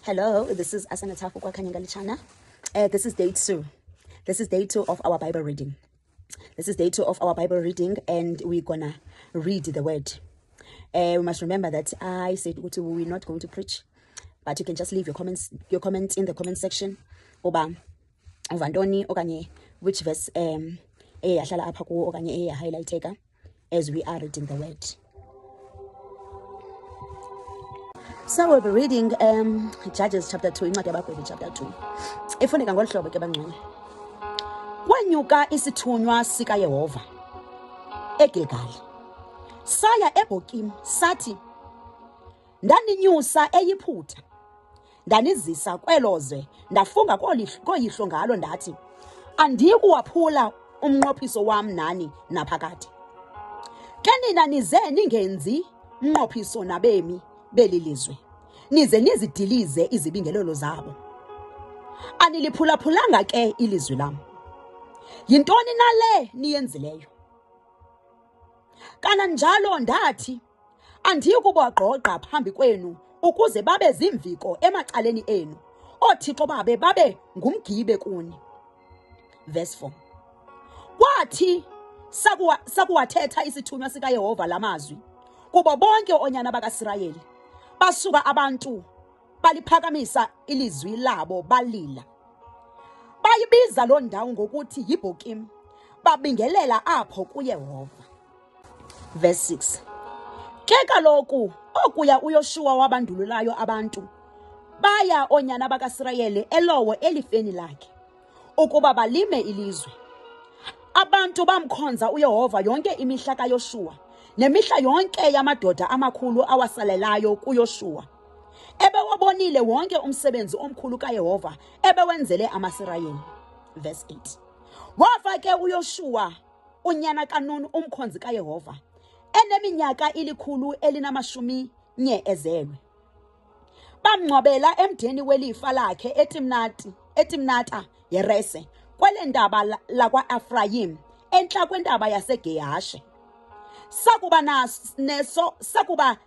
Hello, this is Asana Tafu kwa Kanyangalichana. This is day 2. This is day 2 of our Bible reading. And we're gonna read the word. We must remember that I said we're not going to preach, but you can just leave your comments in the comment section. Oba uvandoni okanye which verse eyahlala apha kuwo okanye eyahighlighteka as we are reading the word. So we'll be reading Judges chapter 2, incwadi yabagwebi chapter 2. Ifuneka ngolu hlobo ke bangcwele. Kwanyuka isithunywa sika Yehova eGilgali. Saya eBhokim sathi, ndaninyusa eyiphutha. Ndanizisa kwelozwe, ndafunga koyihlo ngalo ndathi, andikuwaphula umnqophiso wam nani naphakade. Ke nina nize ningenzi umnqophiso nabemi belilizwe, nize nizidilize izibingelelo zabo. Aniliphulaphulanga ke ilizwi lam. Yintoni nale niyenzileyo? Kananjalo ndathi, andiyikubagqogqa phambi kwenu ukuze babe zimviko emacaleni enu, oothixo babe ngumgibe kuni. Verse 4. Kwathi sakuwathetha isithunywa sikaYehova lamazwi kubo bonke onyana bakaIsrayeli, basuka abantu baliphakamisa ilizwi labo balila. Bayibiza loo ndawo ngokuthi yiBhokim, babingelela apho kuYehova. Verse 6. Ke kaloku okuya uYoshua wabandululayo abantu, baya onyana bakaIsrayeli elowo elifeni lakhe, ukuba balime ilizwe. Abantu bamkhonza uYehova yonke imihla kaYoshua, nemihla yonke yamadoda amakhulu awasalelayo kuYoshua. Ebewabonile wonke umsebenzi omkhulu kaYehova ebewenzele amaSirayeli. Verse 8. Wafa ke uYoshua unyana kaNuni umkhonzi kaYehova, eneminyaka 140 ezelwe. Bamngcwabela emdeni welifa lakhe eTimnata Yerese, kwele ndaba lakwa-Efrayim, entla kwentaba yaseGehashe. Sakuba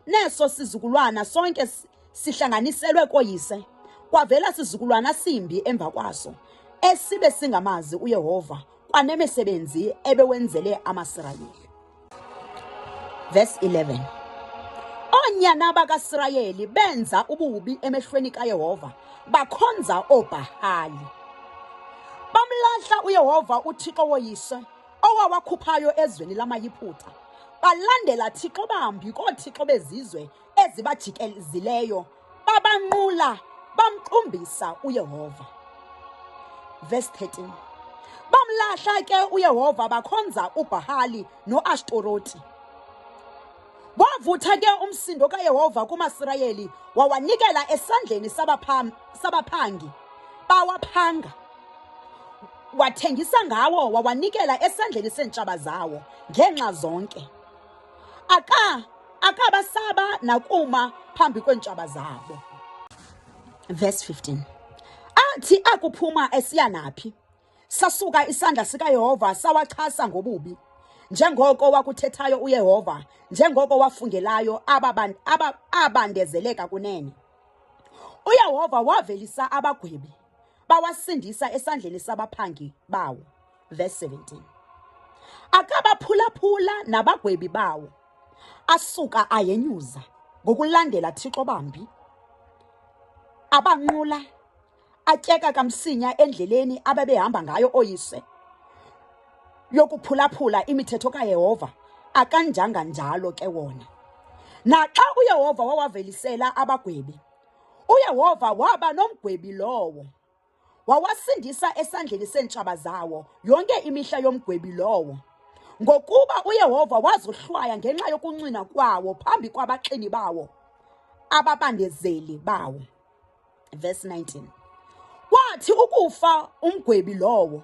neso sizukulwana sonke sihlanganiselwe koyise, kwavela sizukulwana simbi emva kwaso, esibe singamazi uYehova kwanemisebenzi ebewenzele amaSirayeli. Verse 11. Onyana bakaIsrayeli benza ububi emehlweni kaYehova, bakhonza oBhali. Bamlahla uYehova uThixo woyise, owawakhuphayo ezweni lamayiphutha. Balandela thixo bambi koothixo bezizwe ezibajikelezileyo, babanqula, bamqumbisa uYehova. Verse 13. Bamlahla ke uYehova bakhonza uBhali noAshtoroti. Wavutha ke umsindo kaYehova kumaSirayeli, wawanikela esandleni sabaphangi, bawaphanga. Wathengisa ngawo, wawanikela esandleni seentshaba zawo ngenxa zonke. Akabasaba nakuma phambi kweentshaba zabo. Verse 15. Athi akuphuma esiya naphi, sasuka isandla sikaYehova sawachasa ngobubi, njengoko wakuthethayo uYehova, njengoko wafungelayo abandezeleka kunene. uYehova wavelisa abagwebi, bawasindisa esandleni sabaphangi bawo. Verse 17. Akabaphulaphula nabagwebi bawo, asuka ayenyuza ngokulandela thixo bambi. Abanqula, atyeka kamsinya endleleni abebehamba ngayo oyise, yokuphulaphula imithetho kaYehova, akanjanga njalo ke wona. Naxa uYehova wawavelisela abagwebi, uYehova waba nomgwebi lowo, wawasindisa esandleni seentshaba zawo yonke imihla yomgwebi lowo, ngokuba uYehova wazohlwaya ngenxa yokuncina kwawo phambi kwabaxini bawo, ababandezeli bawo. Verse 19. Kwathi ukufa umgwebi lowo,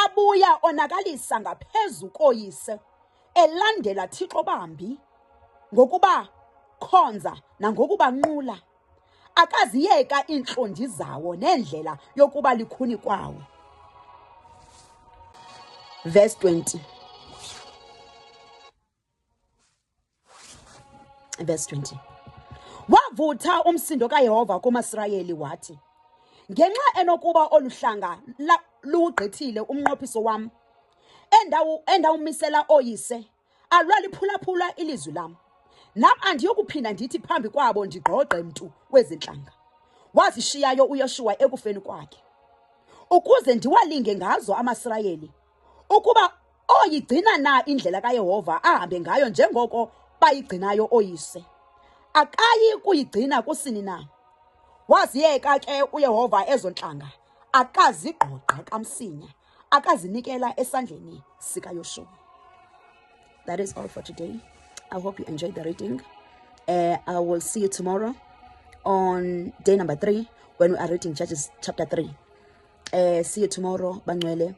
abuya onakalisa ngaphezu koyise, elandela thixo bambi, ngokuba khonza nangokubanqula, akaziyeka iintlondi zawo nendlela yokuba likhuni kwawo. Verse 20. Wavutha umsindo kaYehova kumaSirayeli wathi, ngenxa enokuba oluhlanga luwugqithile umnqophiso wam, endawumisela oyise, alwaliphulaphula ilizwi lam, nam andiyokuphinda ndithi phambi kwabo ndigqogqe mntu wezintlanga, wazishiyayo uYoshuwa ekufeni kwakhe, ukuze ndiwalinge ngazo amaSirayeli, ukuba oyigcina na indlela kaYehova ahambe ngayo njengoko bayigcinayo oyise, akayi kuyigcina kusini na. Waziyeka ke uYehova ezo ntlanga, akazigqogqa kamsinya, akazinikela esandleni sikaYoshuwa. That is all for today. I hope you enjoyed the reading. I will see you tomorrow on day number 3 when we are reading Judges chapter 3. See you tomorrow, Banwele.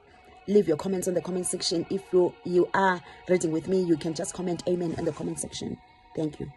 Leave your comments in the comment section. If you are reading with me, you can just comment amen in the comment section. Thank you.